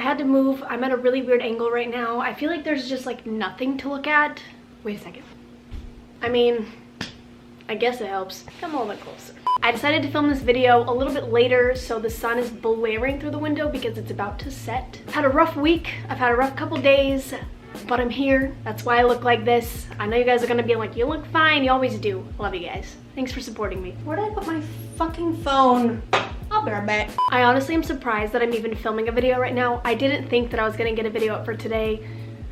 I had to move. I'm at a really weird angle right now. I feel like there's just like nothing to look at. Wait a second. I mean, I guess it helps. Come a little bit closer. I decided to film this video a little bit later so the sun is blaring through the window because it's about to set. I've had a rough week. I've had a rough couple days, but I'm here. That's why I look like this. I know you guys are gonna be like, you look fine. You always do. Love you guys. Thanks for supporting me. Where did I put my fucking phone? I'll be right back. I honestly am surprised that I'm even filming a video right now. I didn't think that I was gonna get a video up for today,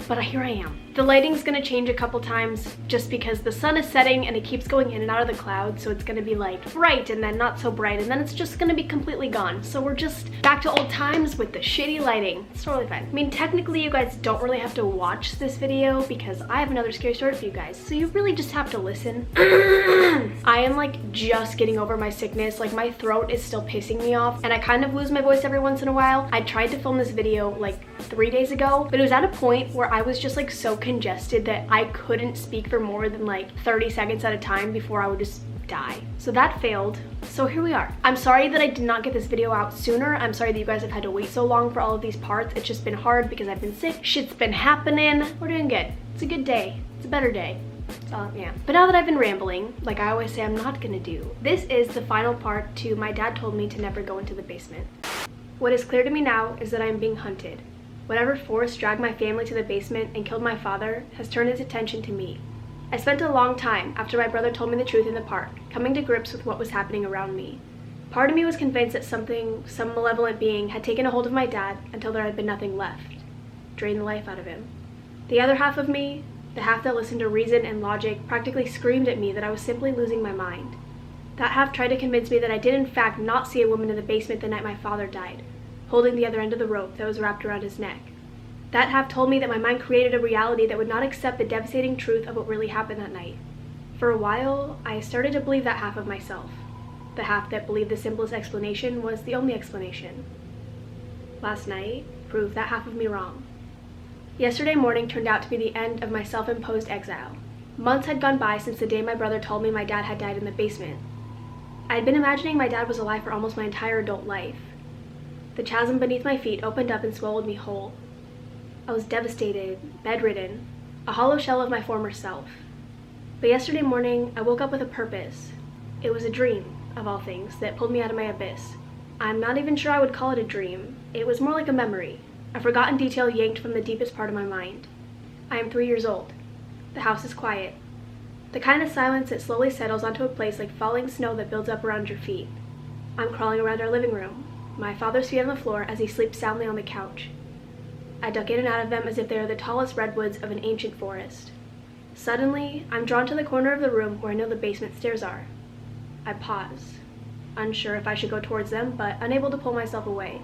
but here I am. The lighting's gonna change a couple times just because the sun is setting and it keeps going in and out of the clouds, so it's gonna be like bright and then not so bright, and then it's just gonna be completely gone. So we're just back to old times with the shitty lighting. It's totally fine. I mean, technically you guys don't really have to watch this video because I have another scary story for you guys, so you really just have to listen. I am like just getting over my sickness. Like my throat is still pissing me off and I kind of lose my voice every once in a while. I tried to film this video like 3 days ago, but it was at a point where I was just like so congested that I couldn't speak for more than like 30 seconds at a time before I would just die. So that failed. So here we are. I'm sorry that I did not get this video out sooner. I'm sorry that you guys have had to wait so long for all of these parts. It's just been hard because I've been sick. Shit's been happening. We're doing good. It's a good day. It's a better day. So yeah. But now that I've been rambling, like I always say I'm not gonna do, this is the final part to my dad told me to never go into the basement. What is clear to me now is that I am being hunted. Whatever force dragged my family to the basement and killed my father has turned its attention to me. I spent a long time after my brother told me the truth in the park, coming to grips with what was happening around me. Part of me was convinced that some malevolent being had taken a hold of my dad until there had been nothing left, drained the life out of him. The other half of me, the half that listened to reason and logic, practically screamed at me that I was simply losing my mind. That half tried to convince me that I did in fact not see a woman in the basement the night my father died, holding the other end of the rope that was wrapped around his neck. That half told me that my mind created a reality that would not accept the devastating truth of what really happened that night. For a while, I started to believe that half of myself. The half that believed the simplest explanation was the only explanation. Last night proved that half of me wrong. Yesterday morning turned out to be the end of my self-imposed exile. Months had gone by since the day my brother told me my dad had died in the basement. I had been imagining my dad was alive for almost my entire adult life. The chasm beneath my feet opened up and swallowed me whole. I was devastated, bedridden, a hollow shell of my former self. But yesterday morning, I woke up with a purpose. It was a dream, of all things, that pulled me out of my abyss. I'm not even sure I would call it a dream. It was more like a memory, a forgotten detail yanked from the deepest part of my mind. I am 3 years old. The house is quiet. The kind of silence that slowly settles onto a place like falling snow that builds up around your feet. I'm crawling around our living room, my father's feet on the floor as he sleeps soundly on the couch. I duck in and out of them as if they are the tallest redwoods of an ancient forest. Suddenly, I'm drawn to the corner of the room where I know the basement stairs are. I pause, unsure if I should go towards them, but unable to pull myself away.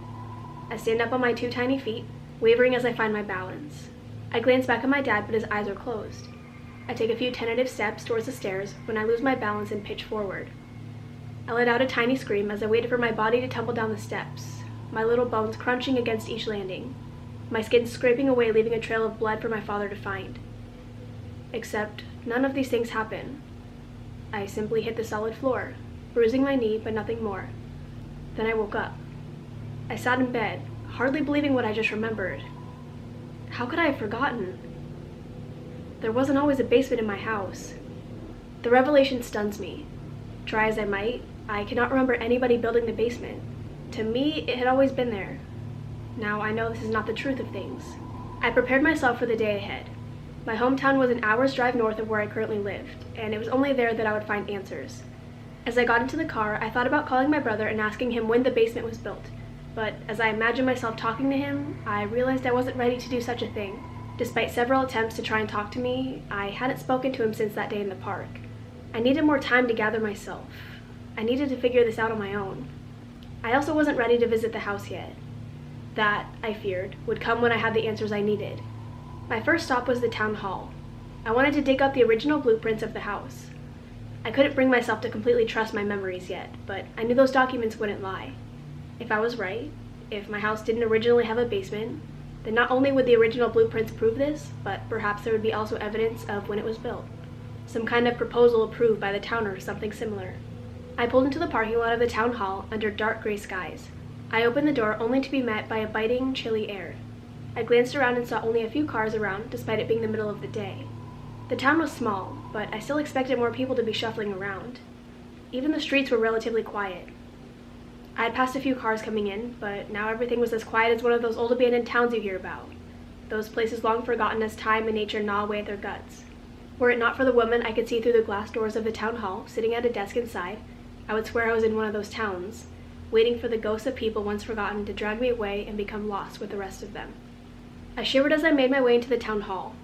I stand up on my 2 tiny feet, wavering as I find my balance. I glance back at my dad, but his eyes are closed. I take a few tentative steps towards the stairs when I lose my balance and pitch forward. I let out a tiny scream as I waited for my body to tumble down the steps, my little bones crunching against each landing. My skin scraping away, leaving a trail of blood for my father to find. Except none of these things happen. I simply hit the solid floor, bruising my knee, but nothing more. Then I woke up. I sat in bed, hardly believing what I just remembered. How could I have forgotten? There wasn't always a basement in my house. The revelation stuns me. Try as I might, I cannot remember anybody building the basement. To me, it had always been there. Now I know this is not the truth of things. I prepared myself for the day ahead. My hometown was an hour's drive north of where I currently lived, and it was only there that I would find answers. As I got into the car, I thought about calling my brother and asking him when the basement was built, but as I imagined myself talking to him, I realized I wasn't ready to do such a thing. Despite several attempts to try and talk to me, I hadn't spoken to him since that day in the park. I needed more time to gather myself. I needed to figure this out on my own. I also wasn't ready to visit the house yet. That, I feared, would come when I had the answers I needed. My first stop was the town hall. I wanted to dig up the original blueprints of the house. I couldn't bring myself to completely trust my memories yet, but I knew those documents wouldn't lie. If I was right, if my house didn't originally have a basement, then not only would the original blueprints prove this, but perhaps there would be also evidence of when it was built. Some kind of proposal approved by the town or something similar. I pulled into the parking lot of the town hall under dark gray skies. I opened the door only to be met by a biting, chilly air. I glanced around and saw only a few cars around, despite it being the middle of the day. The town was small, but I still expected more people to be shuffling around. Even the streets were relatively quiet. I had passed a few cars coming in, but now everything was as quiet as one of those old abandoned towns you hear about. Those places long forgotten as time and nature gnaw away at their guts. Were it not for the woman I could see through the glass doors of the town hall, sitting at a desk inside, I would swear I was in one of those towns, waiting for the ghosts of people once forgotten to drag me away and become lost with the rest of them. I shivered as I made my way into the town hall.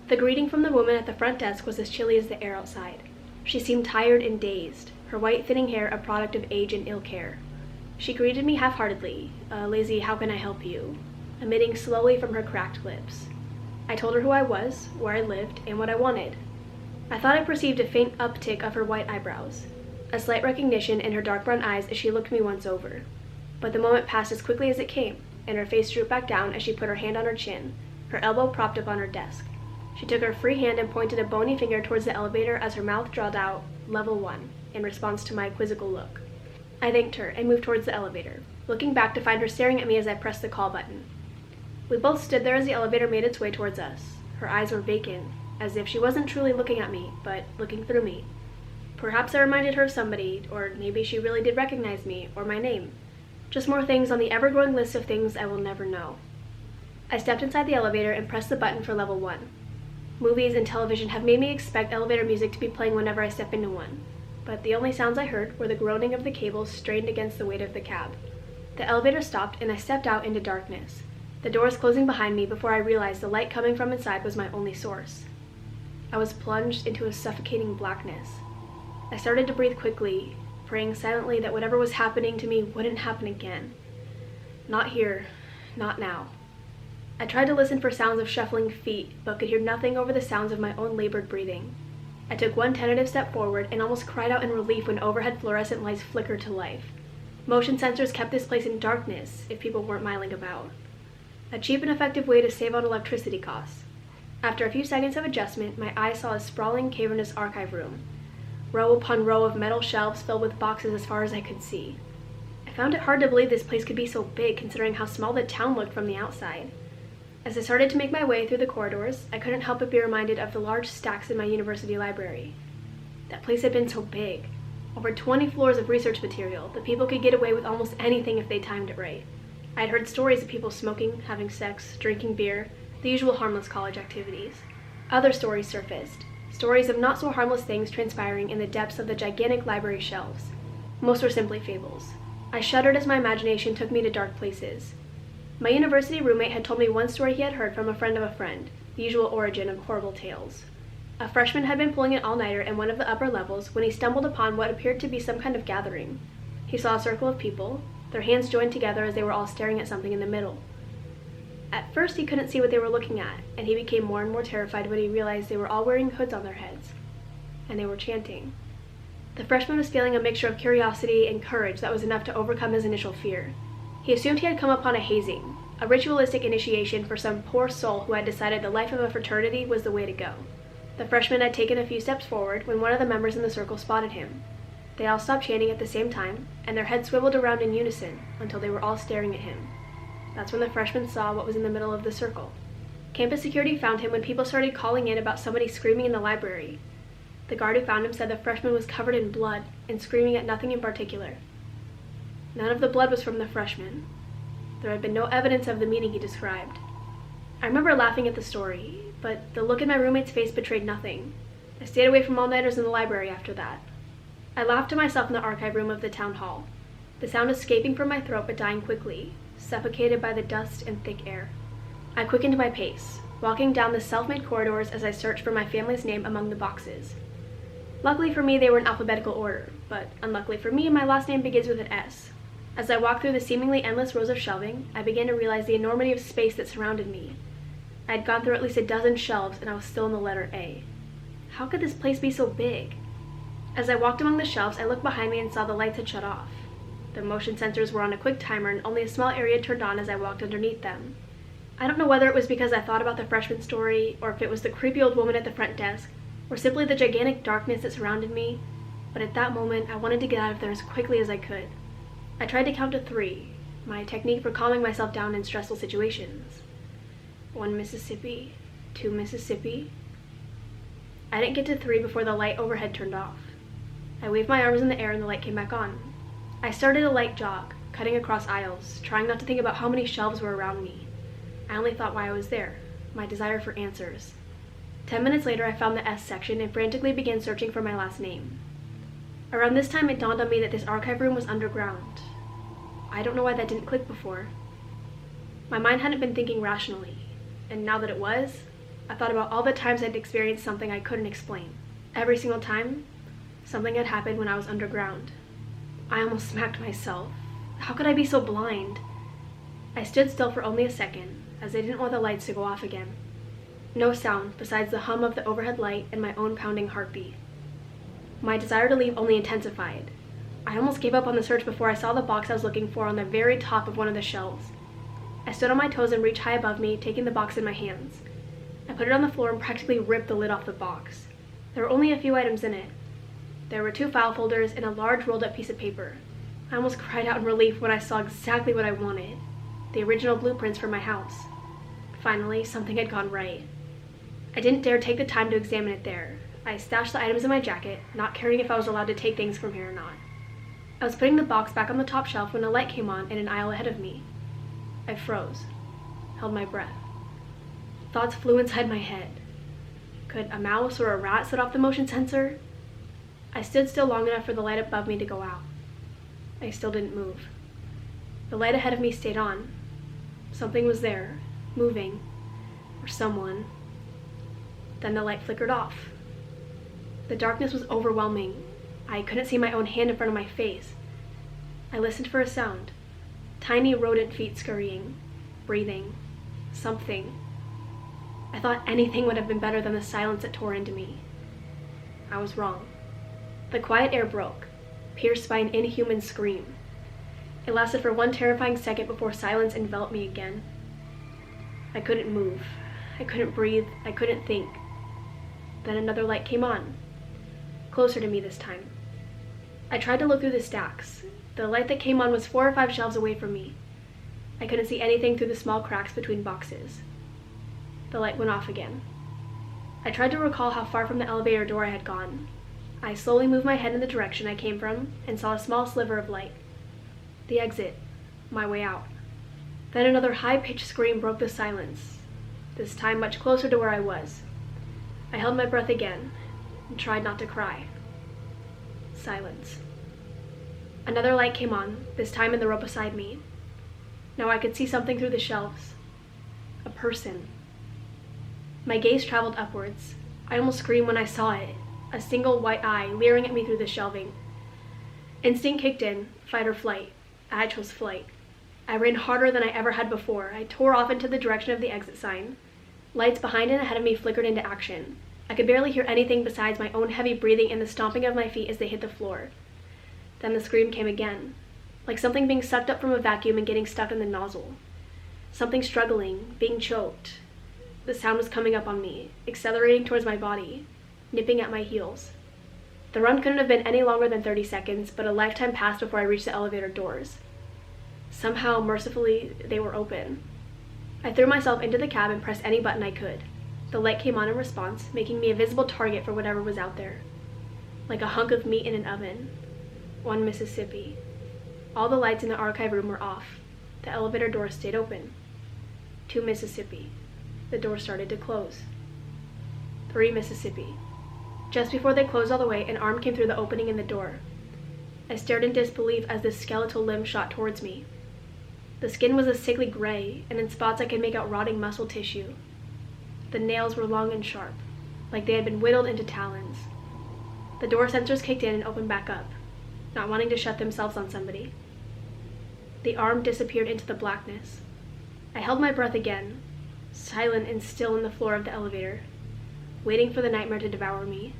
The greeting from the woman at the front desk was as chilly as the air outside. She seemed tired and dazed, her white thinning hair a product of age and ill care. She greeted me half-heartedly, a lazy "how can I help you?" emitting slowly from her cracked lips. I told her who I was, where I lived, and what I wanted. I thought I perceived a faint uptick of her white eyebrows, a slight recognition in her dark brown eyes as she looked me once over. But the moment passed as quickly as it came, and her face drooped back down as she put her hand on her chin, her elbow propped up on her desk. She took her free hand and pointed a bony finger towards the elevator as her mouth drawled out, "Level 1, in response to my quizzical look. I thanked her and moved towards the elevator, looking back to find her staring at me as I pressed the call button. We both stood there as the elevator made its way towards us. Her eyes were vacant, as if she wasn't truly looking at me, but looking through me. Perhaps I reminded her of somebody, or maybe she really did recognize me, or my name. Just more things on the ever-growing list of things I will never know. I stepped inside the elevator and pressed the button for level 1. Movies and television have made me expect elevator music to be playing whenever I step into one, but the only sounds I heard were the groaning of the cables strained against the weight of the cab. The elevator stopped and I stepped out into darkness, the doors closing behind me before I realized the light coming from inside was my only source. I was plunged into a suffocating blackness. I started to breathe quickly, praying silently that whatever was happening to me wouldn't happen again. Not here, not now. I tried to listen for sounds of shuffling feet, but could hear nothing over the sounds of my own labored breathing. I took one tentative step forward and almost cried out in relief when overhead fluorescent lights flickered to life. Motion sensors kept this place in darkness if people weren't miling about. A cheap and effective way to save on electricity costs. After a few seconds of adjustment, my eyes saw a sprawling, cavernous archive room. Row upon row of metal shelves filled with boxes as far as I could see. I found it hard to believe this place could be so big considering how small the town looked from the outside. As I started to make my way through the corridors, I couldn't help but be reminded of the large stacks in my university library. That place had been so big. Over 20 floors of research material, the people could get away with almost anything if they timed it right. I had heard stories of people smoking, having sex, drinking beer, the usual harmless college activities. Other stories surfaced, stories of not-so-harmless things transpiring in the depths of the gigantic library shelves. Most were simply fables. I shuddered as my imagination took me to dark places. My university roommate had told me one story he had heard from a friend of a friend, the usual origin of horrible tales. A freshman had been pulling an all-nighter in one of the upper levels when he stumbled upon what appeared to be some kind of gathering. He saw a circle of people, their hands joined together as they were all staring at something in the middle. At first he couldn't see what they were looking at, and he became more and more terrified when he realized they were all wearing hoods on their heads, and they were chanting. The freshman was feeling a mixture of curiosity and courage that was enough to overcome his initial fear. He assumed he had come upon a hazing, a ritualistic initiation for some poor soul who had decided the life of a fraternity was the way to go. The freshman had taken a few steps forward when one of the members in the circle spotted him. They all stopped chanting at the same time, and their heads swiveled around in unison until they were all staring at him. That's when the freshman saw what was in the middle of the circle. Campus security found him when people started calling in about somebody screaming in the library. The guard who found him said the freshman was covered in blood and screaming at nothing in particular. None of the blood was from the freshman. There had been no evidence of the meeting he described. I remember laughing at the story, but the look in my roommate's face betrayed nothing. I stayed away from all-nighters in the library after that. I laughed to myself in the archive room of the town hall, the sound escaping from my throat but dying quickly, suffocated by the dust and thick air. I quickened my pace, walking down the self-made corridors as I searched for my family's name among the boxes. Luckily for me, they were in alphabetical order, but unluckily for me, my last name begins with an S. As I walked through the seemingly endless rows of shelving, I began to realize the enormity of space that surrounded me. I had gone through at least a dozen shelves, and I was still in the letter A. How could this place be so big? As I walked among the shelves, I looked behind me and saw the lights had shut off. The motion sensors were on a quick timer, and only a small area turned on as I walked underneath them. I don't know whether it was because I thought about the freshman story, or if it was the creepy old woman at the front desk, or simply the gigantic darkness that surrounded me, but at that moment I wanted to get out of there as quickly as I could. I tried to count to 3, my technique for calming myself down in stressful situations. 1 Mississippi, 2 Mississippi. I didn't get to 3 before the light overhead turned off. I waved my arms in the air and the light came back on. I started a light jog, cutting across aisles, trying not to think about how many shelves were around me. I only thought why I was there, my desire for answers. 10 minutes later, I found the S section and frantically began searching for my last name. Around this time, it dawned on me that this archive room was underground. I don't know why that didn't click before. My mind hadn't been thinking rationally, and now that it was, I thought about all the times I'd experienced something I couldn't explain. Every single time, something had happened when I was underground. I almost smacked myself. How could I be so blind? I stood still for only a second, as I didn't want the lights to go off again. No sound besides the hum of the overhead light and my own pounding heartbeat. My desire to leave only intensified. I almost gave up on the search before I saw the box I was looking for on the very top of one of the shelves. I stood on my toes and reached high above me, taking the box in my hands. I put it on the floor and practically ripped the lid off the box. There were only a few items in it. There were 2 file folders and a large rolled up piece of paper. I almost cried out in relief when I saw exactly what I wanted, the original blueprints for my house. Finally, something had gone right. I didn't dare take the time to examine it there. I stashed the items in my jacket, not caring if I was allowed to take things from here or not. I was putting the box back on the top shelf when a light came on in an aisle ahead of me. I froze, held my breath. Thoughts flew inside my head. Could a mouse or a rat set off the motion sensor? I stood still long enough for the light above me to go out. I still didn't move. The light ahead of me stayed on. Something was there, moving, or someone. Then the light flickered off. The darkness was overwhelming. I couldn't see my own hand in front of my face. I listened for a sound. Tiny rodent feet scurrying, breathing, something. I thought anything would have been better than the silence that tore into me. I was wrong. The quiet air broke, pierced by an inhuman scream. It lasted for one terrifying second before silence enveloped me again. I couldn't move. I couldn't breathe. I couldn't think. Then another light came on, closer to me this time. I tried to look through the stacks. The light that came on was 4 or 5 shelves away from me. I couldn't see anything through the small cracks between boxes. The light went off again. I tried to recall how far from the elevator door I had gone. I slowly moved my head in the direction I came from and saw a small sliver of light. The exit, my way out. Then another high-pitched scream broke the silence, this time much closer to where I was. I held my breath again and tried not to cry. Silence. Another light came on, this time in the row beside me. Now I could see something through the shelves. A person. My gaze traveled upwards. I almost screamed when I saw it, a single white eye leering at me through the shelving. Instinct kicked in, fight or flight. I chose flight. I ran harder than I ever had before. I tore off into the direction of the exit sign. Lights behind and ahead of me flickered into action. I could barely hear anything besides my own heavy breathing and the stomping of my feet as they hit the floor. Then the scream came again, like something being sucked up from a vacuum and getting stuck in the nozzle. Something struggling, being choked. The sound was coming up on me, accelerating towards my body, nipping at my heels. The run couldn't have been any longer than 30 seconds, but a lifetime passed before I reached the elevator doors. Somehow, mercifully, they were open. I threw myself into the cab and pressed any button I could. The light came on in response, making me a visible target for whatever was out there. Like a hunk of meat in an oven. 1 Mississippi. All the lights in the archive room were off. The elevator door stayed open. 2 Mississippi. The door started to close. 3 Mississippi. Just before they closed all the way, an arm came through the opening in the door. I stared in disbelief as this skeletal limb shot towards me. The skin was a sickly gray, and in spots I could make out rotting muscle tissue. The nails were long and sharp, like they had been whittled into talons. The door sensors kicked in and opened back up, not wanting to shut themselves on somebody. The arm disappeared into the blackness. I held my breath again, silent and still on the floor of the elevator, waiting for the nightmare to devour me.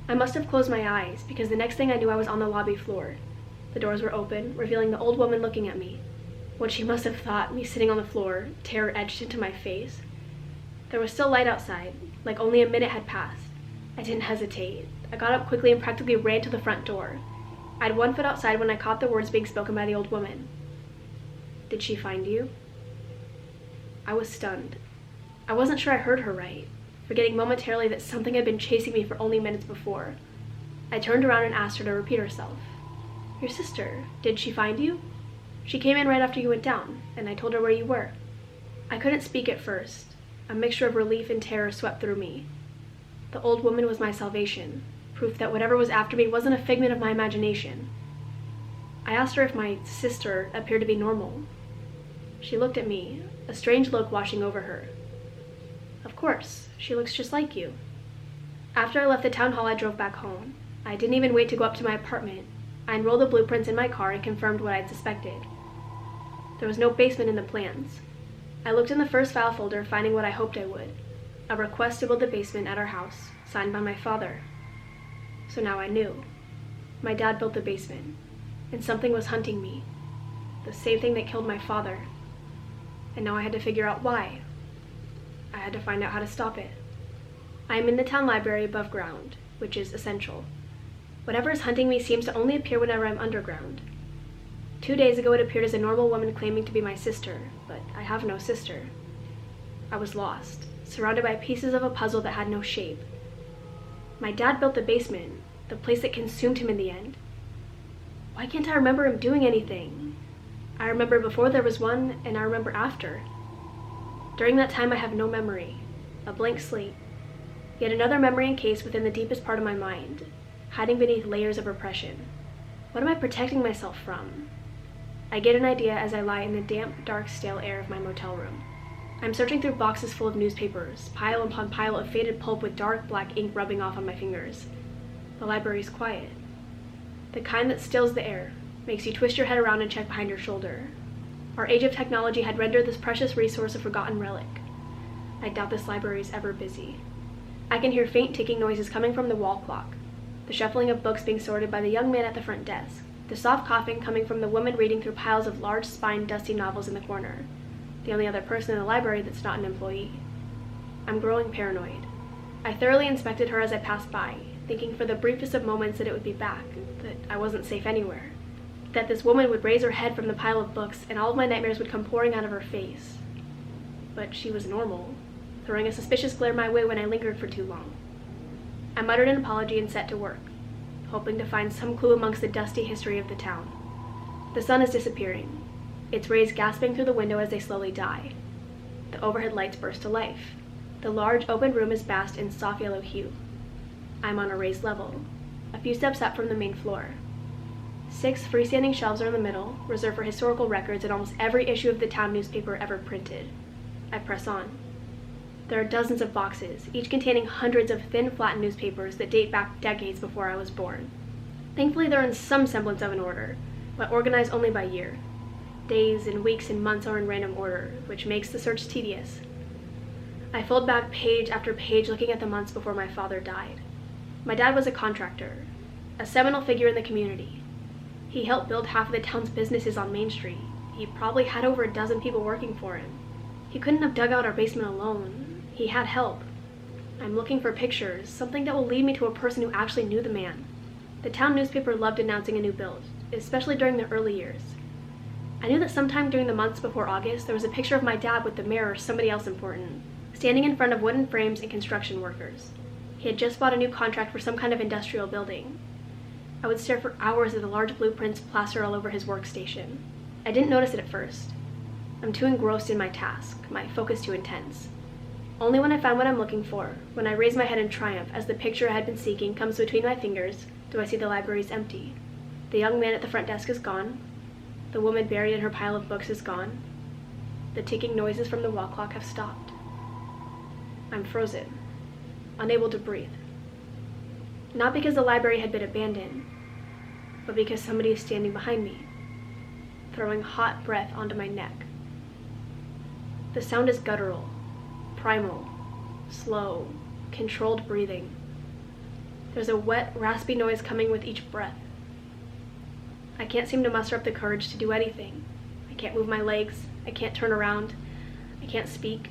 I must have closed my eyes, because the next thing I knew I was on the lobby floor. The doors were open, revealing the old woman looking at me. What she must have thought, me sitting on the floor, terror etched into my face. There was still light outside, like only a minute had passed. I didn't hesitate. I got up quickly and practically ran to the front door. I had 1 foot outside when I caught the words being spoken by the old woman. Did she find you? I was stunned. I wasn't sure I heard her right, forgetting momentarily that something had been chasing me for only minutes before. I turned around and asked her to repeat herself. Your sister, did she find you? She came in right after you went down, and I told her where you were. I couldn't speak at first. A mixture of relief and terror swept through me. The old woman was my salvation, proof that whatever was after me wasn't a figment of my imagination. I asked her if my sister appeared to be normal. She looked at me, a strange look washing over her. Of course, she looks just like you. After I left the town hall, I drove back home. I didn't even wait to go up to my apartment. I enrolled the blueprints in my car and confirmed what I'd suspected. There was no basement in the plans. I looked in the first file folder, finding what I hoped I would. A request to build the basement at our house, signed by my father. So now I knew. My dad built the basement, and something was hunting me. The same thing that killed my father. And now I had to figure out why. I had to find out how to stop it. I am in the town library above ground, which is essential. Whatever is hunting me seems to only appear whenever I'm underground. 2 days ago it appeared as a normal woman claiming to be my sister, but I have no sister. I was lost, surrounded by pieces of a puzzle that had no shape. My dad built the basement, the place that consumed him in the end. Why can't I remember him doing anything? I remember before there was one, and I remember after. During that time I have no memory, a blank slate. Yet another memory encased within the deepest part of my mind, hiding beneath layers of repression. What am I protecting myself from? I get an idea as I lie in the damp, dark, stale air of my motel room. I'm searching through boxes full of newspapers, pile upon pile of faded pulp with dark black ink rubbing off on my fingers. The library's quiet. The kind that stills the air, makes you twist your head around and check behind your shoulder. Our age of technology had rendered this precious resource a forgotten relic. I doubt this library is ever busy. I can hear faint ticking noises coming from the wall clock, the shuffling of books being sorted by the young man at the front desk, the soft coughing coming from the woman reading through piles of large-spined, dusty novels in the corner, the only other person in the library that's not an employee. I'm growing paranoid. I thoroughly inspected her as I passed by, thinking for the briefest of moments that it would be back, that I wasn't safe anywhere, that this woman would raise her head from the pile of books and all of my nightmares would come pouring out of her face. But she was normal, throwing a suspicious glare my way when I lingered for too long. I muttered an apology and set to work, hoping to find some clue amongst the dusty history of the town. The sun is disappearing, its rays gasping through the window as they slowly die. The overhead lights burst to life. The large open room is bathed in soft yellow hue. I'm on a raised level, a few steps up from the main floor. 6 freestanding shelves are in the middle, reserved for historical records and almost every issue of the town newspaper ever printed. I press on. There are dozens of boxes, each containing hundreds of thin, flattened newspapers that date back decades before I was born. Thankfully, they're in some semblance of an order, but organized only by year. Days and weeks and months are in random order, which makes the search tedious. I fold back page after page looking at the months before my father died. My dad was a contractor, a seminal figure in the community. He helped build half of the town's businesses on Main Street. He probably had over a dozen people working for him. He couldn't have dug out our basement alone. He had help. I'm looking for pictures, something that will lead me to a person who actually knew the man. The town newspaper loved announcing a new build, especially during the early years. I knew that sometime during the months before August, there was a picture of my dad with the mayor or somebody else important, standing in front of wooden frames and construction workers. He had just bought a new contract for some kind of industrial building. I would stare for hours at the large blueprints plastered all over his workstation. I didn't notice it at first. I'm too engrossed in my task, my focus too intense. Only when I find what I'm looking for, when I raise my head in triumph as the picture I had been seeking comes between my fingers, do I see the library's empty. The young man at the front desk is gone. The woman buried in her pile of books is gone. The ticking noises from the wall clock have stopped. I'm frozen, unable to breathe. Not because the library had been abandoned, but because somebody is standing behind me, throwing hot breath onto my neck. The sound is guttural, primal, slow, controlled breathing. There's a wet, raspy noise coming with each breath. I can't seem to muster up the courage to do anything. I can't move my legs, I can't turn around, I can't speak.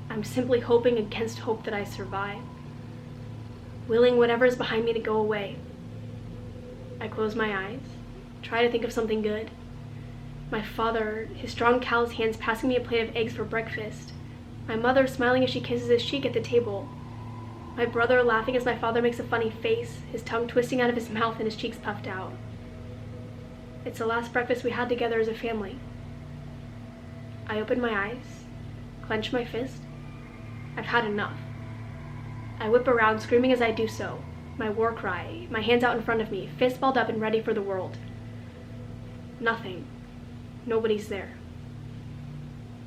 I'm simply hoping against hope that I survive, willing whatever is behind me to go away. I close my eyes, try to think of something good, My father, his strong callous hands passing me a plate of eggs for breakfast. My mother smiling as she kisses his cheek at the table. My brother laughing as my father makes a funny face, his tongue twisting out of his mouth and his cheeks puffed out. It's the last breakfast we had together as a family. I open my eyes, clench my fist. I've had enough. I whip around, screaming as I do so, my war cry, my hands out in front of me, fist balled up and ready for the world. Nothing. Nobody's there.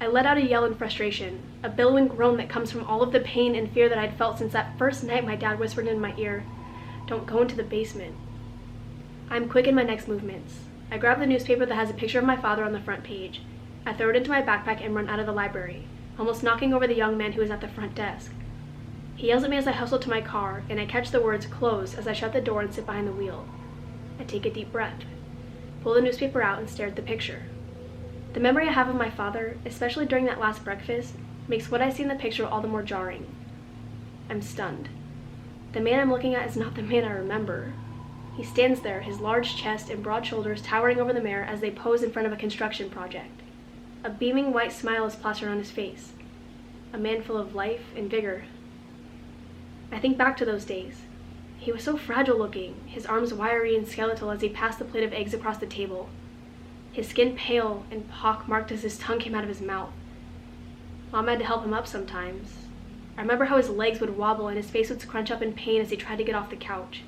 I let out a yell in frustration, a billowing groan that comes from all of the pain and fear that I'd felt since that first night my dad whispered in my ear, "Don't go into the basement." I'm quick in my next movements. I grab the newspaper that has a picture of my father on the front page. I throw it into my backpack and run out of the library, almost knocking over the young man who was at the front desk. He yells at me as I hustle to my car, and I catch the words "close" as I shut the door and sit behind the wheel. I take a deep breath, pull the newspaper out, and stare at the picture. The memory I have of my father, especially during that last breakfast, makes what I see in the picture all the more jarring. I'm stunned. The man I'm looking at is not the man I remember. He stands there, his large chest and broad shoulders towering over the mirror as they pose in front of a construction project. A beaming white smile is plastered on his face. A man full of life and vigor. I think back to those days. He was so fragile looking, his arms wiry and skeletal as he passed the plate of eggs across the table. His skin pale and pock-marked as his tongue came out of his mouth. Mom had to help him up sometimes. I remember how his legs would wobble and his face would scrunch up in pain as he tried to get off the couch.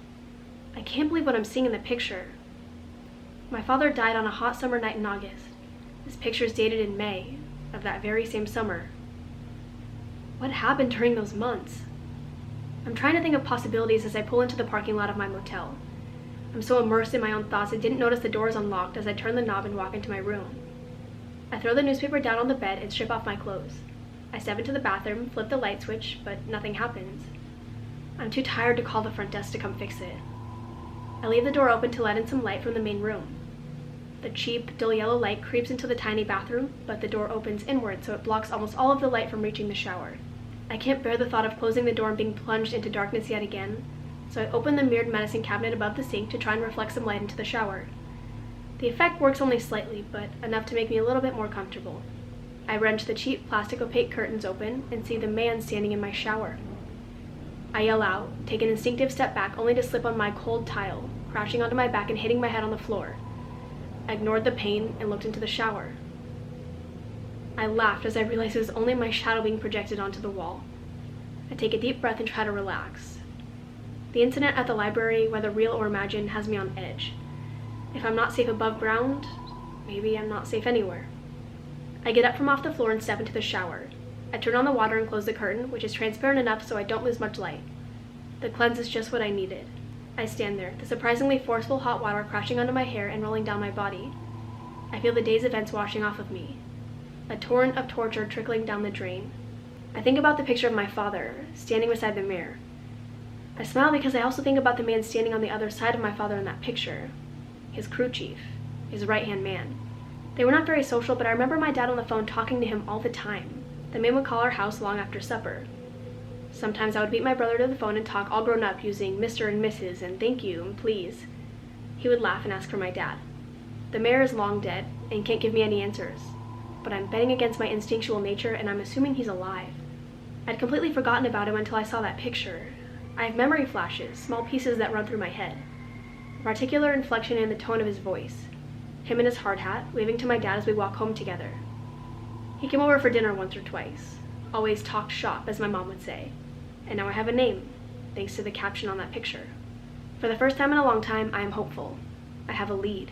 I can't believe what I'm seeing in the picture. My father died on a hot summer night in August. This picture is dated in May of that very same summer. What happened during those months? I'm trying to think of possibilities as I pull into the parking lot of my motel. I'm so immersed in my own thoughts I didn't notice the door is unlocked as I turn the knob and walk into my room. I throw the newspaper down on the bed and strip off my clothes. I step into the bathroom, flip the light switch, but nothing happens. I'm too tired to call the front desk to come fix it. I leave the door open to let in some light from the main room. The cheap, dull yellow light creeps into the tiny bathroom, but the door opens inward so it blocks almost all of the light from reaching the shower. I can't bear the thought of closing the door and being plunged into darkness yet again, so I open the mirrored medicine cabinet above the sink to try and reflect some light into the shower. The effect works only slightly, but enough to make me a little bit more comfortable. I wrench the cheap plastic opaque curtains open and see the man standing in my shower. I yell out, take an instinctive step back only to slip on my cold tile, crashing onto my back and hitting my head on the floor. I ignored the pain and looked into the shower. I laughed as I realized it was only my shadow being projected onto the wall. I take a deep breath and try to relax. The incident at the library, whether real or imagined, has me on edge. If I'm not safe above ground, maybe I'm not safe anywhere. I get up from off the floor and step into the shower. I turn on the water and close the curtain, which is transparent enough so I don't lose much light. The cleanse is just what I needed. I stand there, the surprisingly forceful hot water crashing onto my hair and rolling down my body. I feel the day's events washing off of me. A torrent of torture trickling down the drain. I think about the picture of my father, standing beside the mirror. I smile because I also think about the man standing on the other side of my father in that picture. His crew chief, his right-hand man. They were not very social, but I remember my dad on the phone talking to him all the time. The man would call our house long after supper. Sometimes I would beat my brother to the phone and talk all grown up using Mr. and Mrs. and thank you and please. He would laugh and ask for my dad. The mayor is long dead and can't give me any answers, but I'm betting against my instinctual nature and I'm assuming he's alive. I'd completely forgotten about him until I saw that picture. I have memory flashes, small pieces that run through my head. A particular inflection in the tone of his voice. Him in his hard hat, waving to my dad as we walk home together. He came over for dinner once or twice. Always talked shop, as my mom would say. And now I have a name, thanks to the caption on that picture. For the first time in a long time, I am hopeful. I have a lead.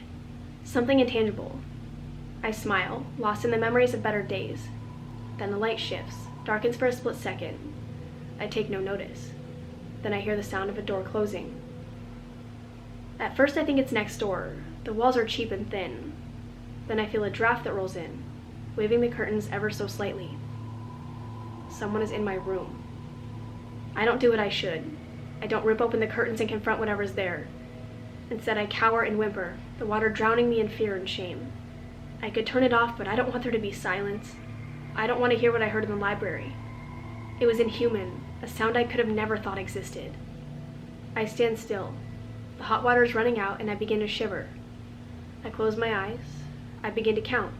Something intangible. I smile, lost in the memories of better days. Then the light shifts, darkens for a split second. I take no notice. Then I hear the sound of a door closing. At first I think it's next door. The walls are cheap and thin. Then I feel a draft that rolls in, waving the curtains ever so slightly. Someone is in my room. I don't do what I should. I don't rip open the curtains and confront whatever's there. Instead, I cower and whimper, the water drowning me in fear and shame. I could turn it off, but I don't want there to be silence. I don't want to hear what I heard in the library. It was inhuman, a sound I could have never thought existed. I stand still. The hot water is running out and I begin to shiver. I close my eyes. I begin to count.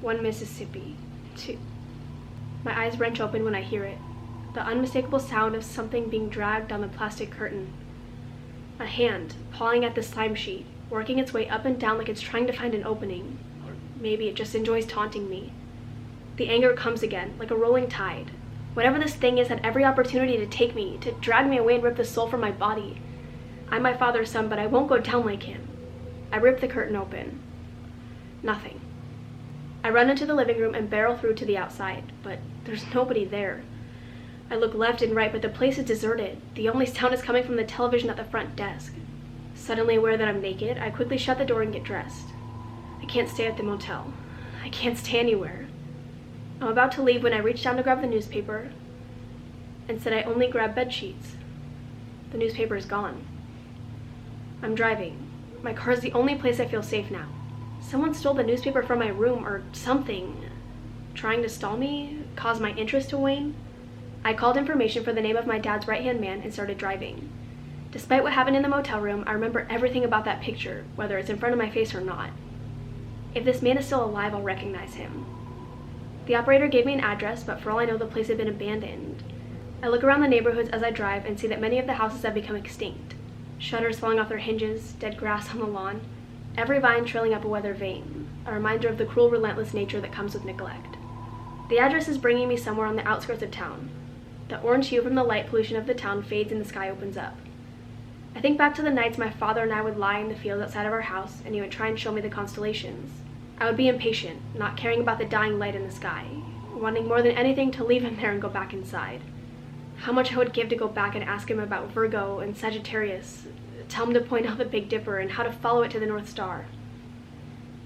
1 Mississippi, 2. My eyes wrench open when I hear it. The unmistakable sound of something being dragged down the plastic curtain. A hand pawing at the slime sheet, working its way up and down like it's trying to find an opening. Or maybe it just enjoys taunting me. The anger comes again, like a rolling tide. Whatever this thing is had every opportunity to take me, to drag me away and rip the soul from my body. I'm my father's son, but I won't go down like him. I rip the curtain open. Nothing. I run into the living room and barrel through to the outside, but there's nobody there. I look left and right, but the place is deserted. The only sound is coming from the television at the front desk. Suddenly aware that I'm naked, I quickly shut the door and get dressed. I can't stay at the motel. I can't stay anywhere. I'm about to leave when I reach down to grab the newspaper. Instead, I only grab bed sheets. The newspaper is gone. I'm driving. My car is the only place I feel safe now. Someone stole the newspaper from my room or something. Trying to stall me? Cause my interest to wane? I called information for the name of my dad's right-hand man and started driving. Despite what happened in the motel room, I remember everything about that picture, whether it's in front of my face or not. If this man is still alive, I'll recognize him. The operator gave me an address, but for all I know, the place had been abandoned. I look around the neighborhoods as I drive and see that many of the houses have become extinct. Shutters falling off their hinges, dead grass on the lawn, every vine trailing up a weather vane, a reminder of the cruel, relentless nature that comes with neglect. The address is bringing me somewhere on the outskirts of town. The orange hue from the light pollution of the town fades and the sky opens up. I think back to the nights my father and I would lie in the fields outside of our house and he would try and show me the constellations. I would be impatient, not caring about the dying light in the sky, wanting more than anything to leave him there and go back inside. How much I would give to go back and ask him about Virgo and Sagittarius, tell him to point out the Big Dipper and how to follow it to the North Star.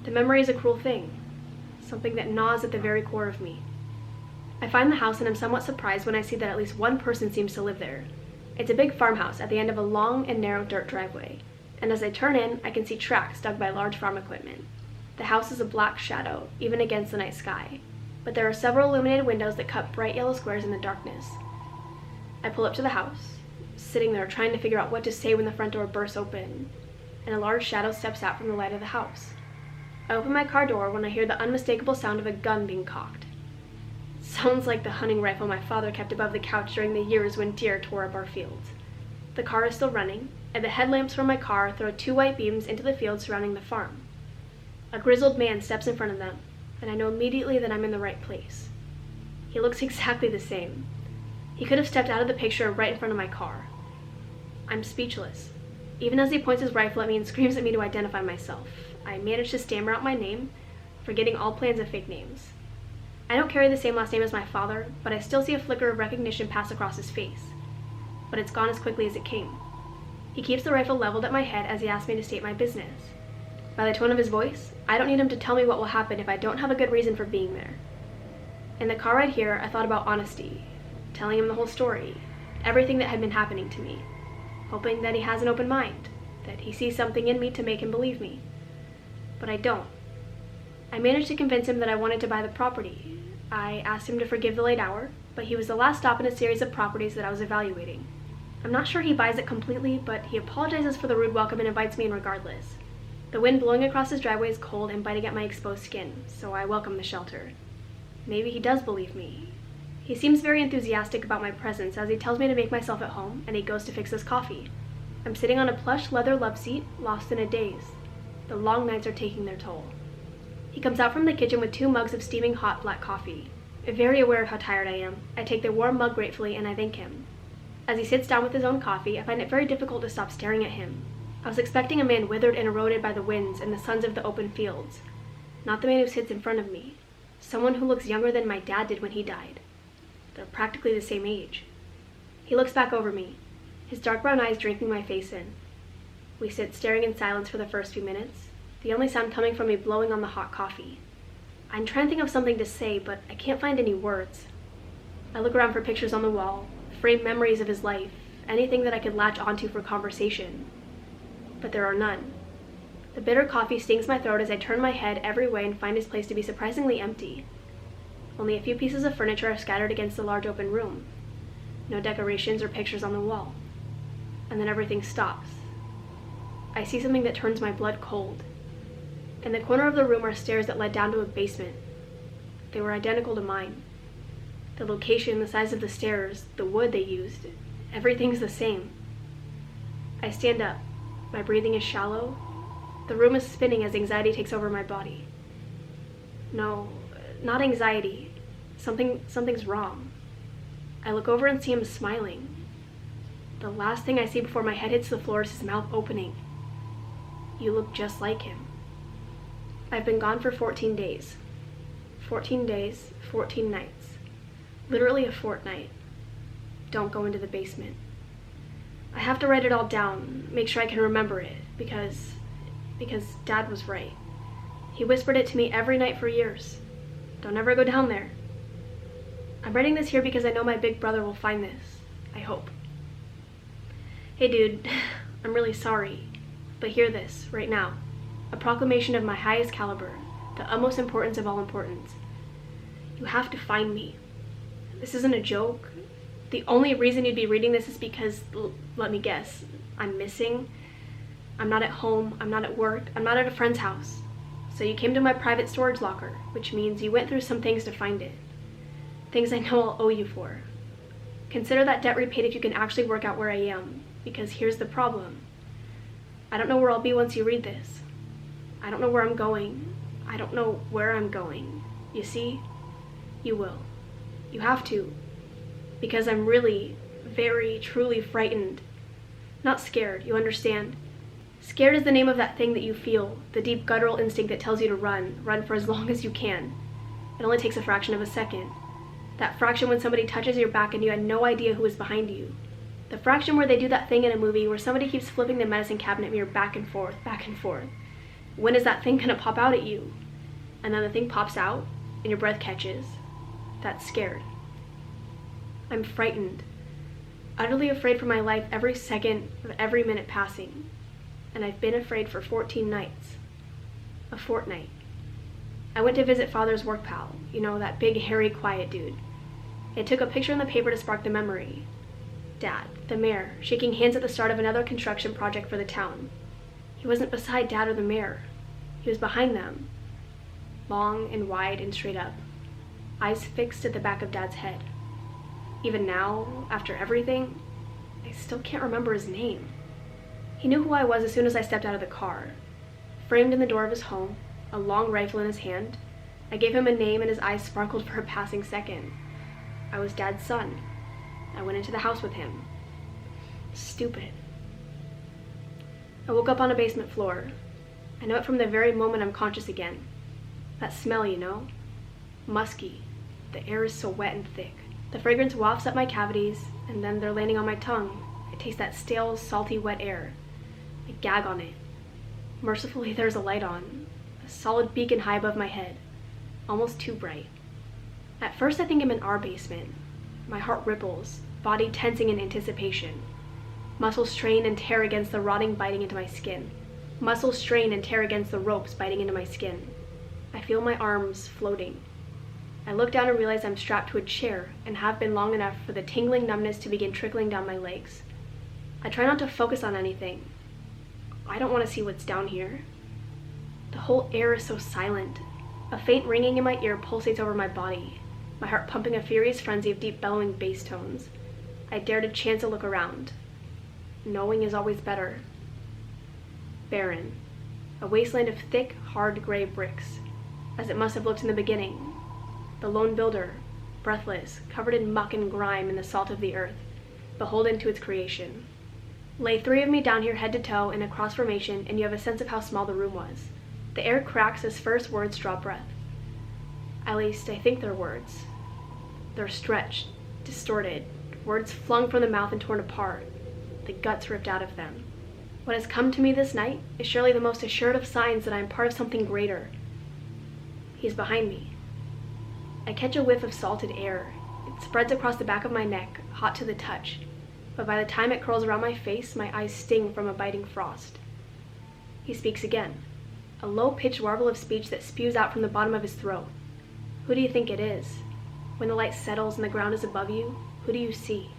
The memory is a cruel thing, something that gnaws at the very core of me. I find the house and am somewhat surprised when I see that at least one person seems to live there. It's a big farmhouse at the end of a long and narrow dirt driveway, and as I turn in, I can see tracks dug by large farm equipment. The house is a black shadow, even against the night sky, but there are several illuminated windows that cut bright yellow squares in the darkness. I pull up to the house, sitting there trying to figure out what to say when the front door bursts open, and a large shadow steps out from the light of the house. I open my car door when I hear the unmistakable sound of a gun being cocked. It sounds like the hunting rifle my father kept above the couch during the years when deer tore up our fields. The car is still running, and the headlamps from my car throw 2 white beams into the field surrounding the farm. A grizzled man steps in front of them, and I know immediately that I'm in the right place. He looks exactly the same. He could have stepped out of the picture right in front of my car. I'm speechless. Even as he points his rifle at me and screams at me to identify myself, I manage to stammer out my name, forgetting all plans of fake names. I don't carry the same last name as my father, but I still see a flicker of recognition pass across his face. But it's gone as quickly as it came. He keeps the rifle leveled at my head as he asks me to state my business. By the tone of his voice, I don't need him to tell me what will happen if I don't have a good reason for being there. In the car ride here, I thought about honesty, telling him the whole story, everything that had been happening to me, hoping that he has an open mind, that he sees something in me to make him believe me. But I don't. I managed to convince him that I wanted to buy the property. I asked him to forgive the late hour, but he was the last stop in a series of properties that I was evaluating. I'm not sure he buys it completely, but he apologizes for the rude welcome and invites me in regardless. The wind blowing across his driveway is cold and biting at my exposed skin, so I welcome the shelter. Maybe he does believe me. He seems very enthusiastic about my presence as he tells me to make myself at home, and he goes to fix his coffee. I'm sitting on a plush leather love seat, lost in a daze. The long nights are taking their toll. He comes out from the kitchen with 2 mugs of steaming hot black coffee. Very aware of how tired I am, I take the warm mug gratefully and I thank him. As he sits down with his own coffee, I find it very difficult to stop staring at him. I was expecting a man withered and eroded by the winds and the suns of the open fields. Not the man who sits in front of me. Someone who looks younger than my dad did when he died. They're practically the same age. He looks back over me, his dark brown eyes drinking my face in. We sit staring in silence for the first few minutes, the only sound coming from me blowing on the hot coffee. I'm trying to think of something to say, but I can't find any words. I look around for pictures on the wall, framed memories of his life, anything that I could latch onto for conversation. But there are none. The bitter coffee stings my throat as I turn my head every way and find his place to be surprisingly empty. Only a few pieces of furniture are scattered against the large open room. No decorations or pictures on the wall. And then everything stops. I see something that turns my blood cold. In the corner of the room are stairs that led down to a basement. They were identical to mine. The location, the size of the stairs, the wood they used, everything's the same. I stand up. My breathing is shallow. The room is spinning as anxiety takes over my body. No, not anxiety. Something's wrong. I look over and see him smiling. The last thing I see before my head hits the floor is his mouth opening. You look just like him. I've been gone for 14 days. 14 days, 14 nights. Literally a fortnight. Don't go into the basement. I have to write it all down, make sure I can remember it, because Dad was right. He whispered it to me every night for years. Don't ever go down there. I'm writing this here because I know my big brother will find this. I hope. Hey dude, I'm really sorry, but hear this, right now. A proclamation of my highest caliber, the utmost importance of all importance. You have to find me. This isn't a joke. The only reason you'd be reading this is because, let me guess, I'm missing. I'm not at home, I'm not at work, I'm not at a friend's house. So you came to my private storage locker, which means you went through some things to find it. Things I know I'll owe you for. Consider that debt repaid if you can actually work out where I am, because here's the problem. I don't know where I'll be once you read this. I don't know where I'm going. I don't know where I'm going. You see? You will. You have to. Because I'm really, very, truly frightened. Not scared, you understand? Scared is the name of that thing that you feel, the deep guttural instinct that tells you to run for as long as you can. It only takes a fraction of a second. That fraction when somebody touches your back and you had no idea who was behind you. The fraction where they do that thing in a movie where somebody keeps flipping the medicine cabinet mirror back and forth, back and forth. When is that thing gonna pop out at you? And then the thing pops out and your breath catches. That's scared. I'm frightened. Utterly afraid for my life every second of every minute passing. And I've been afraid for 14 nights. A fortnight. I went to visit Father's work pal, you know, that big, hairy, quiet dude. It took a picture in the paper to spark the memory. Dad, the mayor, shaking hands at the start of another construction project for the town. He wasn't beside Dad or the mayor. He was behind them. Long and wide and straight up. Eyes fixed at the back of Dad's head. Even now, after everything, I still can't remember his name. He knew who I was as soon as I stepped out of the car. Framed in the door of his home, a long rifle in his hand, I gave him a name and his eyes sparkled for a passing second. I was Dad's son. I went into the house with him. Stupid. I woke up on a basement floor. I know it from the very moment I'm conscious again. That smell, you know? Musky. The air is so wet and thick. The fragrance wafts up my cavities, and then they're landing on my tongue. I taste that stale, salty, wet air. I gag on it. Mercifully, there's a light on. A solid beacon high above my head. Almost too bright. At first, I think I'm in our basement. My heart ripples, body tensing in anticipation. Muscles strain and tear against the rotting biting into my skin. Muscles strain and tear against the ropes biting into my skin. I feel my arms floating. I look down and realize I'm strapped to a chair and have been long enough for the tingling numbness to begin trickling down my legs. I try not to focus on anything. I don't want to see what's down here. The whole air is so silent. A faint ringing in my ear pulsates over my body, my heart pumping a furious frenzy of deep bellowing bass tones. I dare to chance a look around. Knowing is always better. Barren. A wasteland of thick, hard gray bricks, as it must have looked in the beginning. The lone builder, breathless, covered in muck and grime and the salt of the earth, beholden to its creation. Lay 3 of me down here head to toe in a cross formation and you have a sense of how small the room was. The air cracks as first words draw breath. At least, I think they're words. They're stretched, distorted, words flung from the mouth and torn apart, the guts ripped out of them. What has come to me this night is surely the most assured of signs that I am part of something greater. He's behind me. I catch a whiff of salted air. It spreads across the back of my neck, hot to the touch. But by the time it curls around my face, my eyes sting from a biting frost. He speaks again. A low-pitched warble of speech that spews out from the bottom of his throat. Who do you think it is? When the light settles and the ground is above you, who do you see?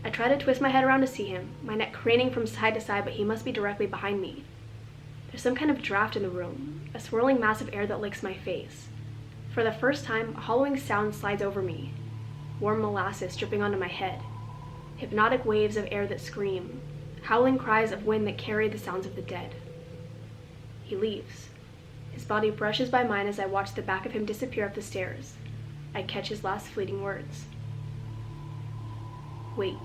I try to twist my head around to see him, my neck craning from side to side, but he must be directly behind me. There's some kind of draft in the room, a swirling mass of air that licks my face. For the first time, a hollowing sound slides over me, warm molasses dripping onto my head, hypnotic waves of air that scream, howling cries of wind that carry the sounds of the dead. He leaves. His body brushes by mine as I watch the back of him disappear up the stairs. I catch his last fleeting words. Wait.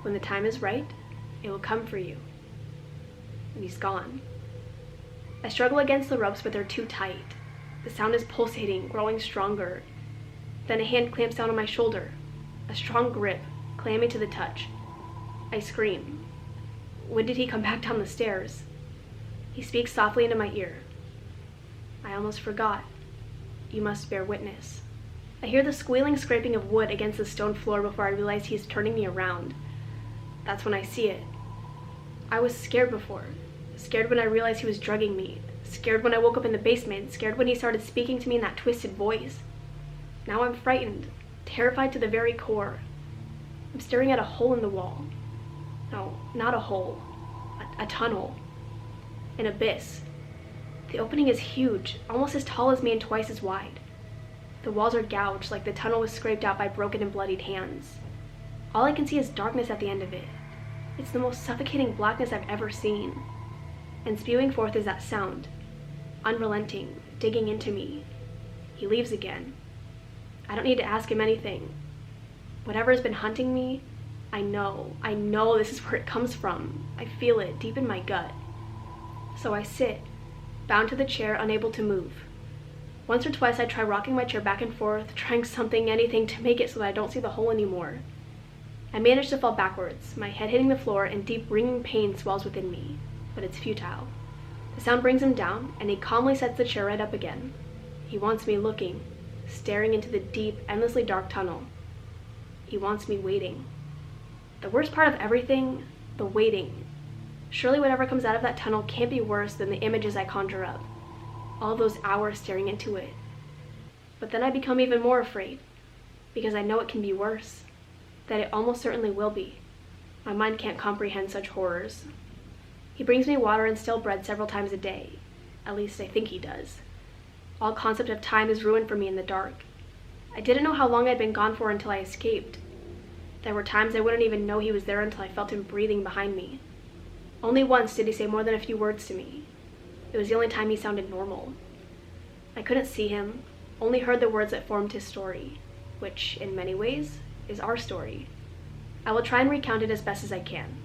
When the time is right, it will come for you. And he's gone. I struggle against the ropes, but they're too tight. The sound is pulsating, growing stronger. Then a hand clamps down on my shoulder. A strong grip, clammy to the touch. I scream. When did he come back down the stairs? He speaks softly into my ear. I almost forgot. You must bear witness. I hear the squealing scraping of wood against the stone floor before I realize he is turning me around. That's when I see it. I was scared before. Scared when I realized he was drugging me. Scared when I woke up in the basement. Scared when he started speaking to me in that twisted voice. Now I'm frightened, terrified to the very core. I'm staring at a hole in the wall. No, not a hole. A tunnel. An abyss. The opening is huge, almost as tall as me and twice as wide. The walls are gouged like the tunnel was scraped out by broken and bloodied hands. All I can see is darkness at the end of it. It's the most suffocating blackness I've ever seen. And spewing forth is that sound. Unrelenting, digging into me. He leaves again. I don't need to ask him anything. Whatever has been hunting me, I know this is where it comes from. I feel it deep in my gut. So I sit, bound to the chair, unable to move. Once or twice I try rocking my chair back and forth, trying something, anything to make it so that I don't see the hole anymore. I manage to fall backwards, my head hitting the floor, and deep ringing pain swells within me, but it's futile. The sound brings him down, and he calmly sets the chair right up again. He wants me looking, staring into the deep, endlessly dark tunnel. He wants me waiting. The worst part of everything, the waiting. Surely whatever comes out of that tunnel can't be worse than the images I conjure up. All those hours staring into it. But then I become even more afraid, because I know it can be worse, that it almost certainly will be. My mind can't comprehend such horrors. He brings me water and stale bread several times a day. At least I think he does. All concept of time is ruined for me in the dark. I didn't know how long I'd been gone for until I escaped. There were times I wouldn't even know he was there until I felt him breathing behind me. Only once did he say more than a few words to me. It was the only time he sounded normal. I couldn't see him, only heard the words that formed his story, which, in many ways, is our story. I will try and recount it as best as I can.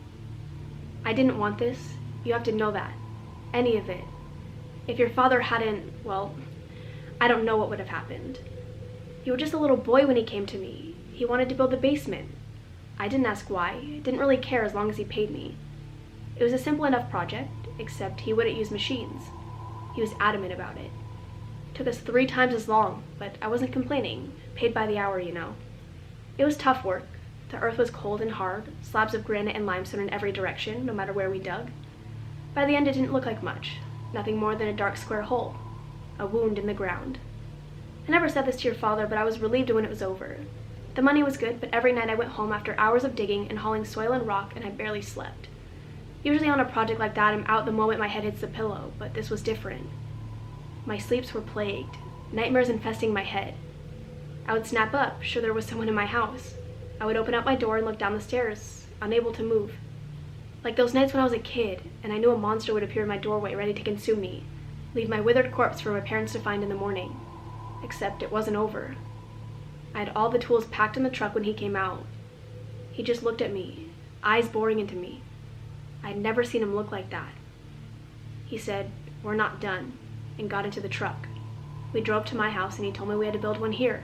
I didn't want this. You have to know that. Any of it. If your father hadn't, well, I don't know what would have happened. You were just a little boy when he came to me. He wanted to build the basement. I didn't ask why. Didn't really care as long as he paid me. It was a simple enough project, except he wouldn't use machines. He was adamant about it. Took us 3 times as long, but I wasn't complaining. Paid by the hour, you know. It was tough work. The earth was cold and hard, slabs of granite and limestone in every direction, no matter where we dug. By the end, it didn't look like much. Nothing more than a dark square hole. A wound in the ground. I never said this to your father, but I was relieved when it was over. The money was good, but every night I went home after hours of digging and hauling soil and rock, and I barely slept. Usually on a project like that, I'm out the moment my head hits the pillow, but this was different. My sleeps were plagued, nightmares infesting my head. I would snap up, sure there was someone in my house. I would open up my door and look down the stairs, unable to move. Like those nights when I was a kid, and I knew a monster would appear in my doorway ready to consume me, leave my withered corpse for my parents to find in the morning. Except it wasn't over. I had all the tools packed in the truck when he came out. He just looked at me, eyes boring into me. I'd never seen him look like that. He said, "We're not done," and got into the truck. We drove to my house and he told me we had to build one here.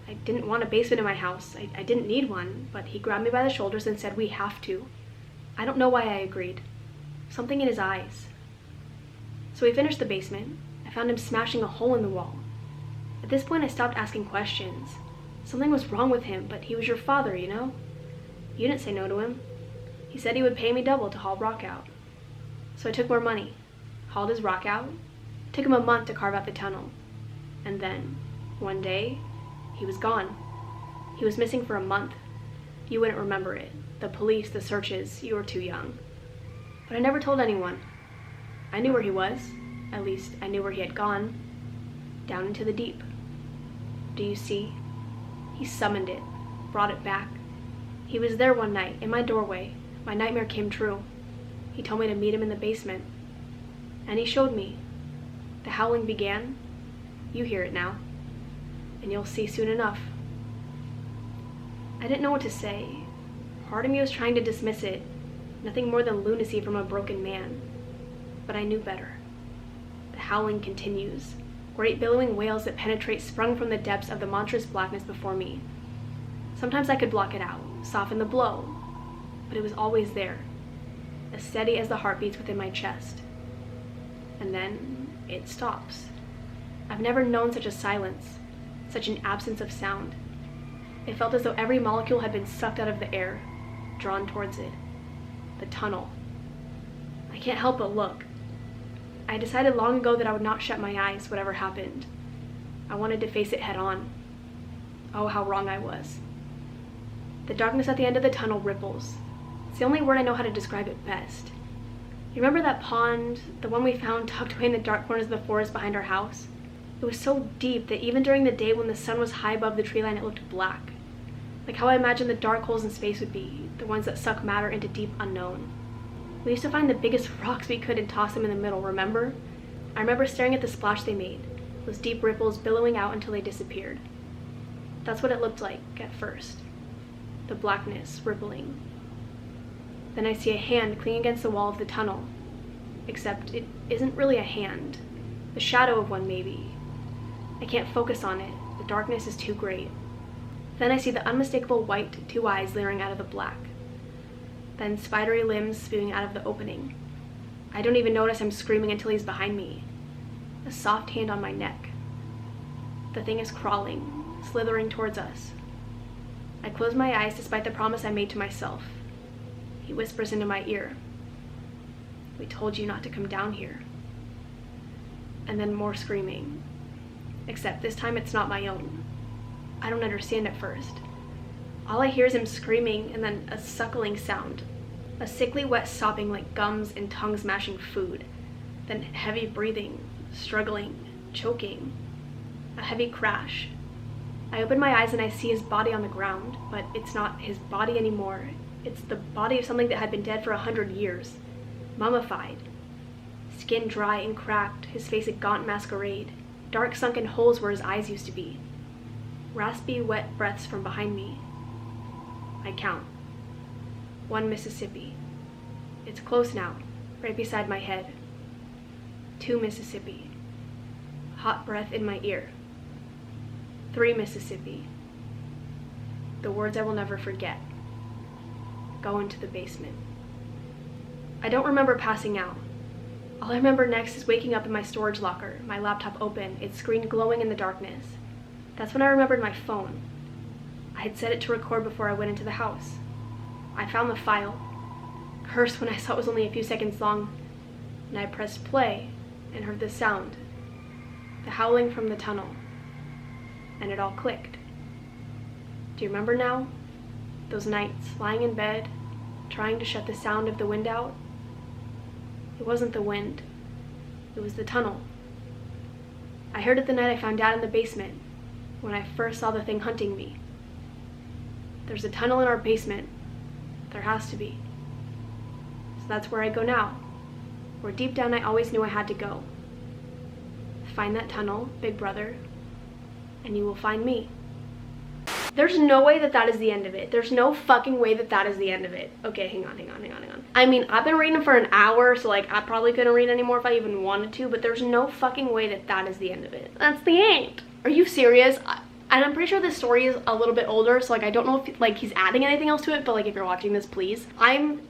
I didn't want a basement in my house. I didn't need one, but he grabbed me by the shoulders and said we have to. I don't know why I agreed. Something in his eyes. So we finished the basement. I found him smashing a hole in the wall. At this point I stopped asking questions. Something was wrong with him, but he was your father, you know? You didn't say no to him. He said he would pay me double to haul rock out. So I took more money, hauled his rock out. It took him a month to carve out the tunnel. And then, one day, he was gone. He was missing for a month. You wouldn't remember it. The police, the searches, you were too young. But I never told anyone. I knew where he was. At least I knew where he had gone. Down into the deep. Do you see? He summoned it, brought it back. He was there one night, in my doorway. My nightmare came true. He told me to meet him in the basement. And he showed me. The howling began. You hear it now. And you'll see soon enough. I didn't know what to say. Part of me was trying to dismiss it. Nothing more than lunacy from a broken man. But I knew better. The howling continues. Great billowing wails that penetrate sprung from the depths of the monstrous blackness before me. Sometimes I could block it out, soften the blow, but it was always there, as steady as the heartbeats within my chest. And then it stops. I've never known such a silence, such an absence of sound. It felt as though every molecule had been sucked out of the air, drawn towards it. The tunnel. I can't help but look. I decided long ago that I would not shut my eyes, whatever happened. I wanted to face it head on. Oh, how wrong I was. The darkness at the end of the tunnel ripples. It's the only word I know how to describe it best. You remember that pond, the one we found tucked away in the dark corners of the forest behind our house? It was so deep that even during the day when the sun was high above the tree line, it looked black. Like how I imagined the dark holes in space would be, the ones that suck matter into deep unknown. We used to find the biggest rocks we could and toss them in the middle, remember? I remember staring at the splash they made, those deep ripples billowing out until they disappeared. That's what it looked like at first. The blackness rippling. Then I see a hand clinging against the wall of the tunnel. Except it isn't really a hand. The shadow of one, maybe. I can't focus on it. The darkness is too great. Then I see the unmistakable white, two eyes leering out of the black. Then spidery limbs spewing out of the opening. I don't even notice I'm screaming until he's behind me. A soft hand on my neck. The thing is crawling, slithering towards us. I close my eyes despite the promise I made to myself. He whispers into my ear. We told you not to come down here. And then more screaming. Except this time it's not my own. I don't understand at first. All I hear is him screaming and then a suckling sound. A sickly wet sobbing like gums and tongues mashing food. Then heavy breathing, struggling, choking. A heavy crash. I open my eyes and I see his body on the ground, but it's not his body anymore. It's the body of something that had been dead for 100 years. Mummified. Skin dry and cracked, his face a gaunt masquerade. Dark sunken holes where his eyes used to be. Raspy, wet breaths from behind me. I count. 1 Mississippi. It's close now, right beside my head. 2 Mississippi. Hot breath in my ear. 3 Mississippi. The words I will never forget. Go into the basement. I don't remember passing out. All I remember next is waking up in my storage locker, my laptop open, its screen glowing in the darkness. That's when I remembered my phone. I had set it to record before I went into the house. I found the file. Cursed when I saw it was only a few seconds long, and I pressed play and heard the sound, the howling from the tunnel, and it all clicked. Do you remember now? Those nights, lying in bed, trying to shut the sound of the wind out? It wasn't the wind. It was the tunnel. I heard it the night I found Dad in the basement, when I first saw the thing hunting me. There's a tunnel in our basement. There has to be. So that's where I go now, where deep down I always knew I had to go. Find that tunnel, big brother, and you will find me. There's no way that that is the end of it. There's no fucking way that that is the end of it. Okay, hang on. I mean, I've been reading for an hour, so like I probably couldn't read anymore if I even wanted to, but there's no fucking way that that is the end of it. That's the end. Are you serious? And I'm pretty sure this story is a little bit older, so like I don't know if like he's adding anything else to it, but like if you're watching this, please. I'm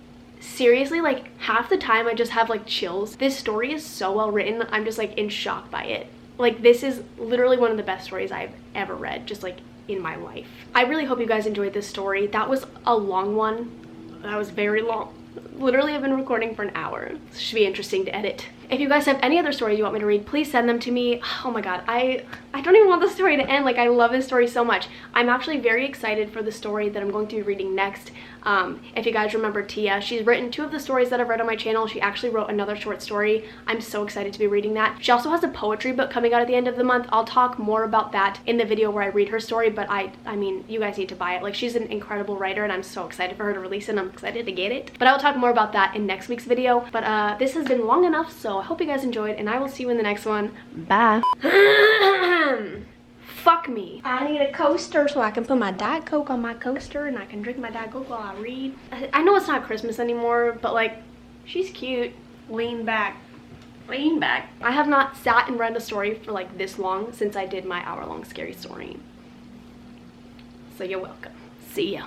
seriously, like half the time I just have like chills. This story is so well written. I'm just like in shock by it. Like this is literally one of the best stories I've ever read, just like in my life. I really hope you guys enjoyed this story. That was a long one. That was very long. Literally I've been recording for an hour. This should be interesting to edit. If you guys have any other stories you want me to read, please send them to me. Oh my god, I don't even want the story to end. Like, I love this story so much. I'm actually very excited for the story that I'm going to be reading next. If you guys remember Tia, she's written 2 of the stories that I've read on my channel. She actually wrote another short story. I'm so excited to be reading that. She also has a poetry book coming out at the end of the month. I'll talk more about that in the video where I read her story, but I mean, you guys need to buy it. Like, she's an incredible writer and I'm so excited for her to release it and I'm excited to get it. But I will talk more about that in next week's video. But this has been long enough, so I hope you guys enjoyed and I will see you in the next one. Bye. Fuck me. I need a coaster so I can put my Diet Coke on my coaster and I can drink my Diet Coke while I read. I know it's not Christmas anymore, but like, she's cute. Lean back. Lean back. I have not sat and read a story for like this long since I did my hour-long scary story. So you're welcome. See ya.